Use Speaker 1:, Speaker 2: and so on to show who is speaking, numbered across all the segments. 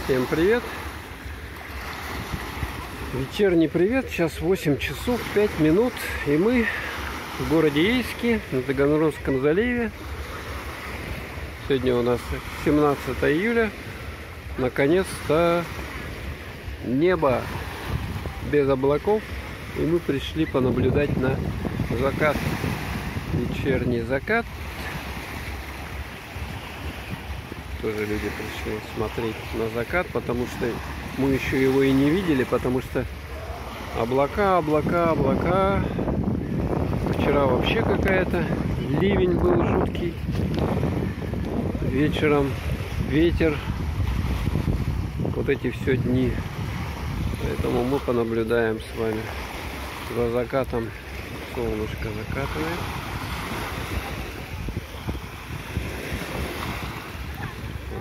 Speaker 1: Всем привет! Вечерний привет. Сейчас 8 часов 5 минут. И мы в городе Ейске, на Таганрогском заливе. Сегодня у нас 17 июля. Наконец-то небо без облаков. И мы пришли понаблюдать на закат. Вечерний закат. Тоже люди пришли смотреть на закат, потому что мы еще его и не видели, потому что облака. Вчера вообще какая-то ливень был жуткий. Вечером ветер. Вот эти все дни. Поэтому мы понаблюдаем с вами за закатом. Солнышко закатывает.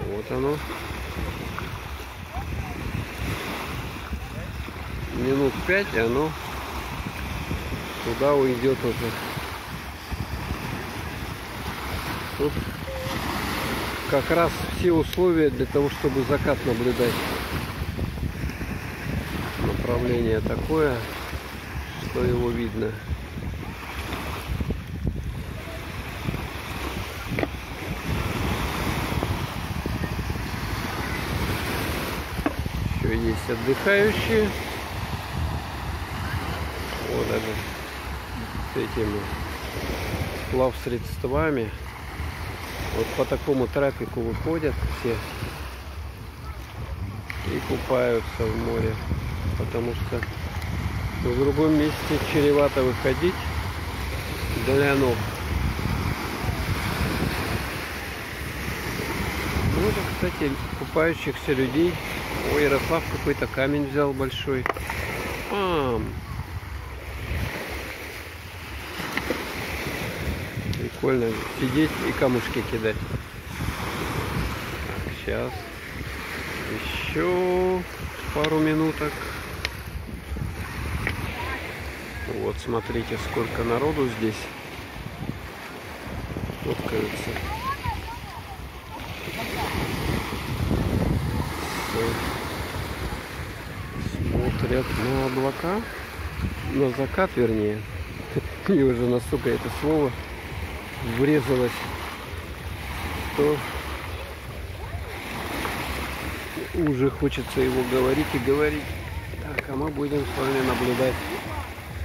Speaker 1: Вот оно. Минут 5, и оно туда уйдет уже. Тут как раз все условия для того, чтобы закат наблюдать. Направление такое, что его видно. Еще есть отдыхающие. Вот даже с этими плавсредствами. Вот по такому трапику выходят все и купаются в море, потому что в другом месте чревато выходить для ног. Вот, кстати, купающихся людей. Ой, Ярослав какой-то камень взял большой. Прикольно сидеть и камушки кидать. Так, сейчас еще пару минуток. Вот, смотрите, сколько народу здесь фоткаются. Смотрят на облака, на закат, вернее. Мне уже настолько это слово врезалось, что уже хочется его говорить и говорить. Так, а мы будем с вами наблюдать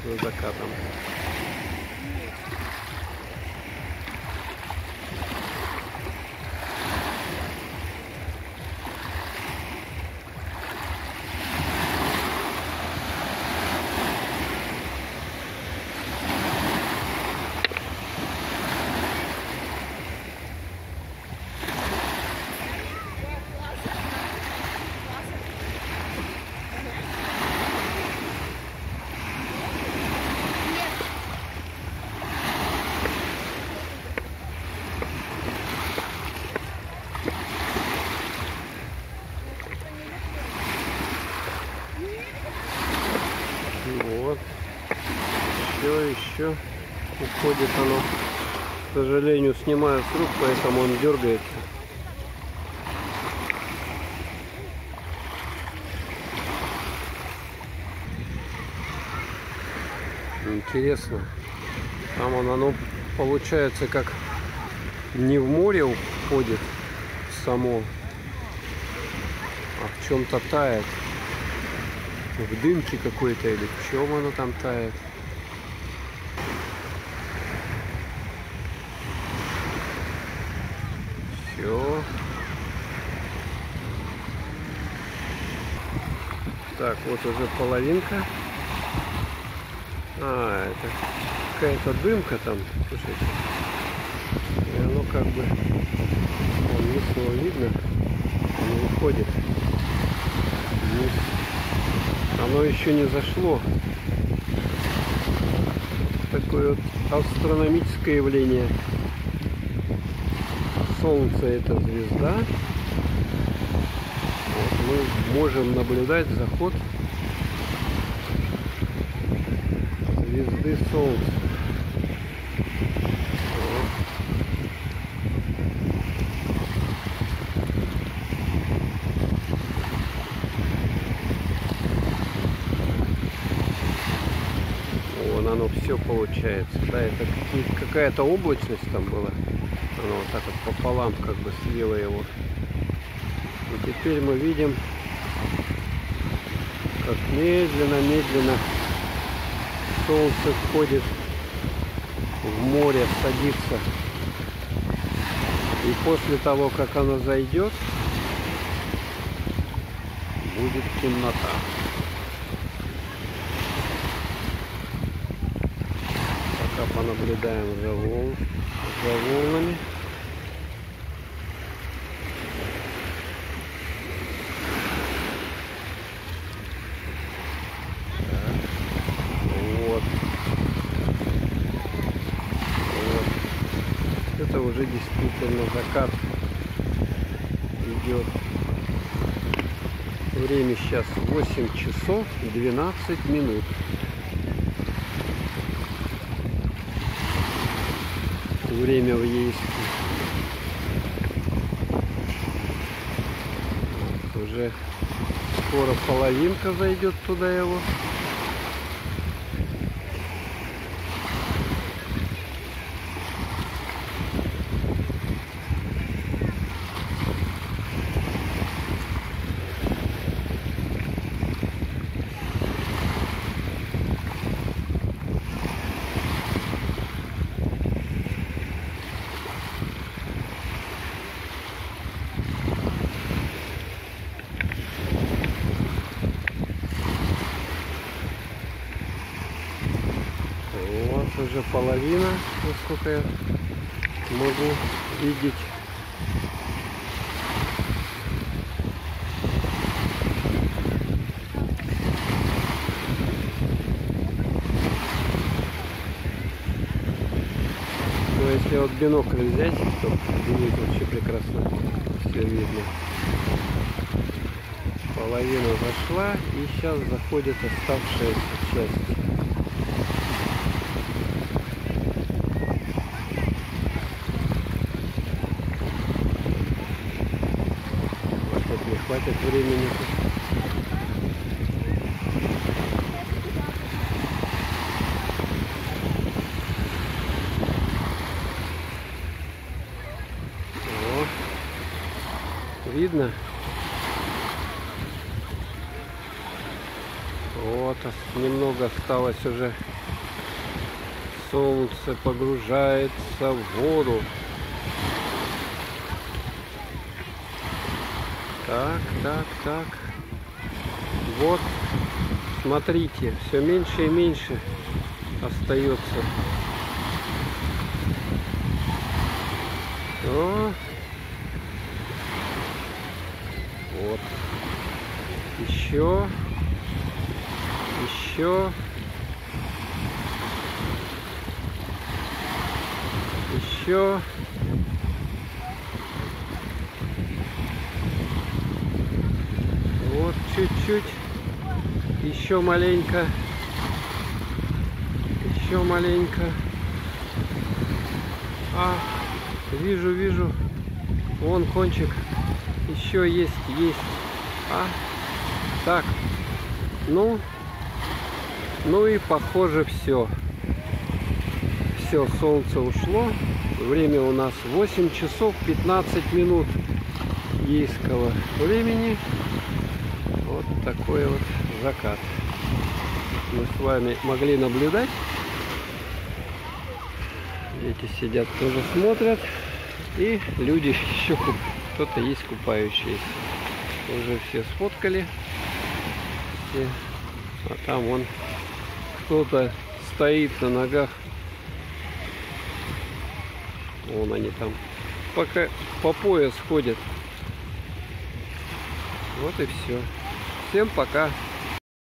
Speaker 1: за закатом. Вот. Еще уходит оно. К сожалению, снимаю с рук, поэтому он дергается. Интересно. Там оно получается как не в море уходит само, а в чем-то тает. В дымке какой-то или в чем оно там тает. Все. Так, вот уже половинка. Это какая-то дымка там. Слушайте. И оно как бы вниз видно. Оно выходит вниз. Оно еще не зашло. Такое вот астрономическое явление. Солнце — это звезда. Вот мы можем наблюдать заход звезды Солнца. Вот. все получается. Да, это какая-то облачность там была. Она вот так вот пополам как бы слила его. И теперь мы видим, как медленно солнце входит в море, садится. И после того, как оно зайдет, будет темнота. Пока понаблюдаем за волнами. Вот. Это уже действительно закат идет. Время сейчас 8 часов 12 минут. Время в Ейске. Уже скоро половинка зайдет туда его. Уже половина, насколько я могу видеть. Но если вот бинокль взять, то будет вообще прекрасно все видно. Половина зашла, и сейчас заходит оставшаяся часть. Не хватит времени. О, видно? Вот, немного осталось уже. Солнце погружается в воду. Так. Вот, смотрите, все меньше и меньше остается. О, вот. Еще. Вот чуть-чуть, еще маленько, а, вижу, вон кончик, еще есть, а, так, ну и похоже все, солнце ушло, время у нас 8 часов 15 минут ейского времени. Вот такой вот закат мы с вами могли наблюдать. Дети сидят, тоже смотрят. И люди еще, кто-то есть купающиеся. Уже все сфоткали. Все. А там вон кто-то стоит на ногах. Вон они там пока по пояс ходят. Вот и все. Всем пока.